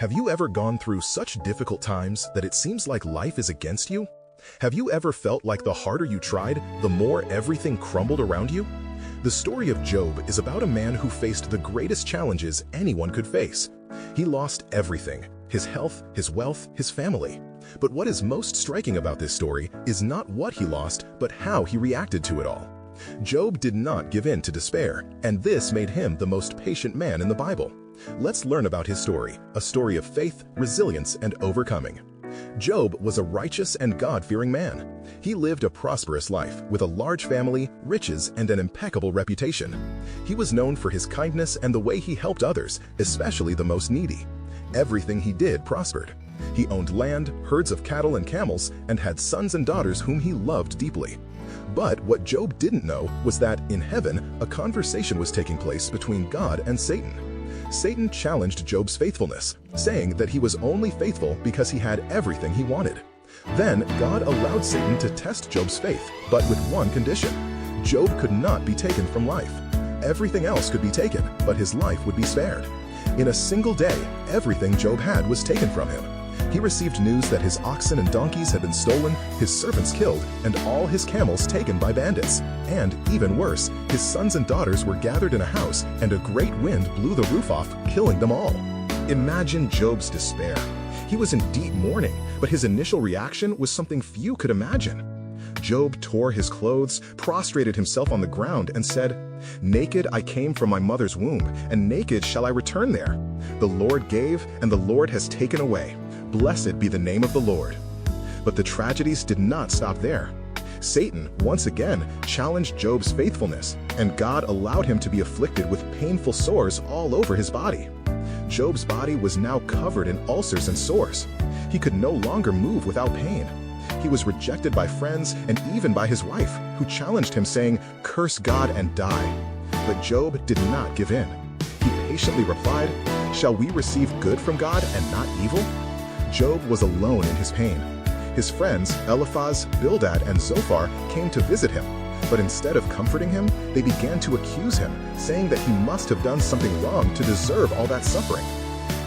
Have you ever gone through such difficult times that it seems like life is against you? Have you ever felt like the harder you tried, the more everything crumbled around you? The story of Job is about a man who faced the greatest challenges anyone could face. He lost everything: his health, his wealth, his family. But what is most striking about this story is not what he lost, but how he reacted to it all. Job did not give in to despair, and this made him the most patient man in the Bible. Let's learn about his story, a story of faith, resilience, and overcoming. Job was a righteous and God-fearing man. He lived a prosperous life with a large family, riches, and an impeccable reputation. He was known for his kindness and the way he helped others, especially the most needy. Everything he did prospered. He owned land, herds of cattle and camels, and had sons and daughters whom he loved deeply. But what Job didn't know was that in heaven, a conversation was taking place between God and Satan. Satan challenged Job's faithfulness, saying that he was only faithful because he had everything he wanted. Then God allowed Satan to test Job's faith, but with one condition: Job could not be taken from life. Everything else could be taken, but his life would be spared. In a single day, everything Job had was taken from him. He received news that his oxen and donkeys had been stolen, his servants killed, and all his camels taken by bandits. And, even worse, his sons and daughters were gathered in a house, and a great wind blew the roof off, killing them all. Imagine Job's despair. He was in deep mourning, but his initial reaction was something few could imagine. Job tore his clothes, prostrated himself on the ground, and said, "Naked I came from my mother's womb, and naked shall I return there. The Lord gave, and the Lord has taken away. Blessed be the name of the Lord." But the tragedies did not stop there. Satan, once again, challenged Job's faithfulness, and God allowed him to be afflicted with painful sores all over his body. Job's body was now covered in ulcers and sores. He could no longer move without pain. He was rejected by friends and even by his wife, who challenged him, saying, "Curse God and die." But Job did not give in. He patiently replied, "Shall we receive good from God and not evil?" Job was alone in his pain. His friends, Eliphaz, Bildad, and Zophar, came to visit him, but instead of comforting him, they began to accuse him, saying that he must have done something wrong to deserve all that suffering.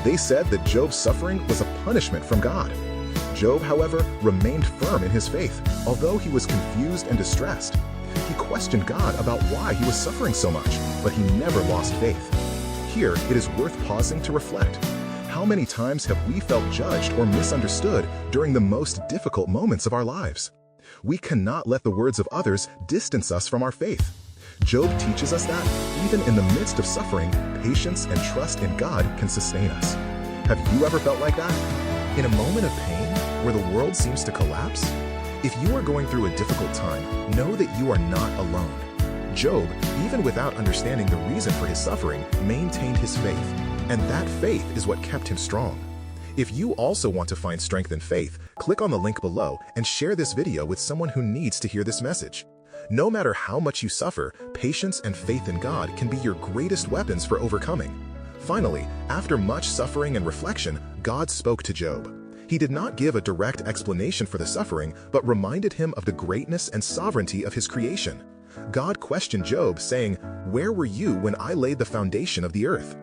They said that Job's suffering was a punishment from God. Job, however, remained firm in his faith, although he was confused and distressed. He questioned God about why he was suffering so much, but he never lost faith. Here, it is worth pausing to reflect. How many times have we felt judged or misunderstood during the most difficult moments of our lives? We cannot let the words of others distance us from our faith. Job teaches us that, even in the midst of suffering, patience and trust in God can sustain us. Have you ever felt like that? In a moment of pain, where the world seems to collapse? If you are going through a difficult time, know that you are not alone. Job, even without understanding the reason for his suffering, maintained his faith. And that faith is what kept him strong. If you also want to find strength and faith, click on the link below and share this video with someone who needs to hear this message. No matter how much you suffer, patience and faith in God can be your greatest weapons for overcoming. Finally, after much suffering and reflection, God spoke to Job. He did not give a direct explanation for the suffering, but reminded him of the greatness and sovereignty of his creation. God questioned Job, saying, "Where were you when I laid the foundation of the earth?"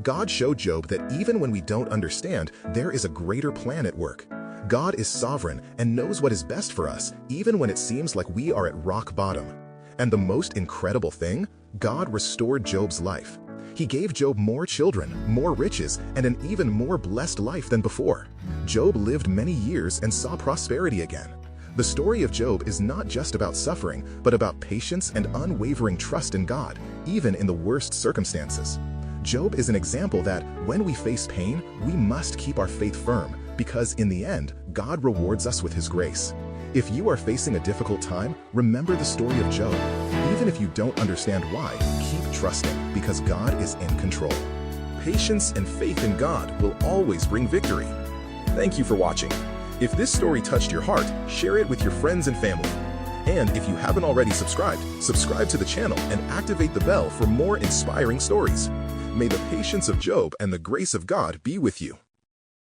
God showed Job that even when we don't understand, there is a greater plan at work. God is sovereign and knows what is best for us, even when it seems like we are at rock bottom. And the most incredible thing? God restored Job's life. He gave Job more children, more riches, and an even more blessed life than before. Job lived many years and saw prosperity again. The story of Job is not just about suffering, but about patience and unwavering trust in God, even in the worst circumstances. Job is an example that, when we face pain, we must keep our faith firm, because in the end, God rewards us with His grace. If you are facing a difficult time, remember the story of Job. Even if you don't understand why, keep trusting, because God is in control. Patience and faith in God will always bring victory. Thank you for watching. If this story touched your heart, share it with your friends and family. And if you haven't already subscribed, subscribe to the channel and activate the bell for more inspiring stories. May the patience of Job and the grace of God be with you.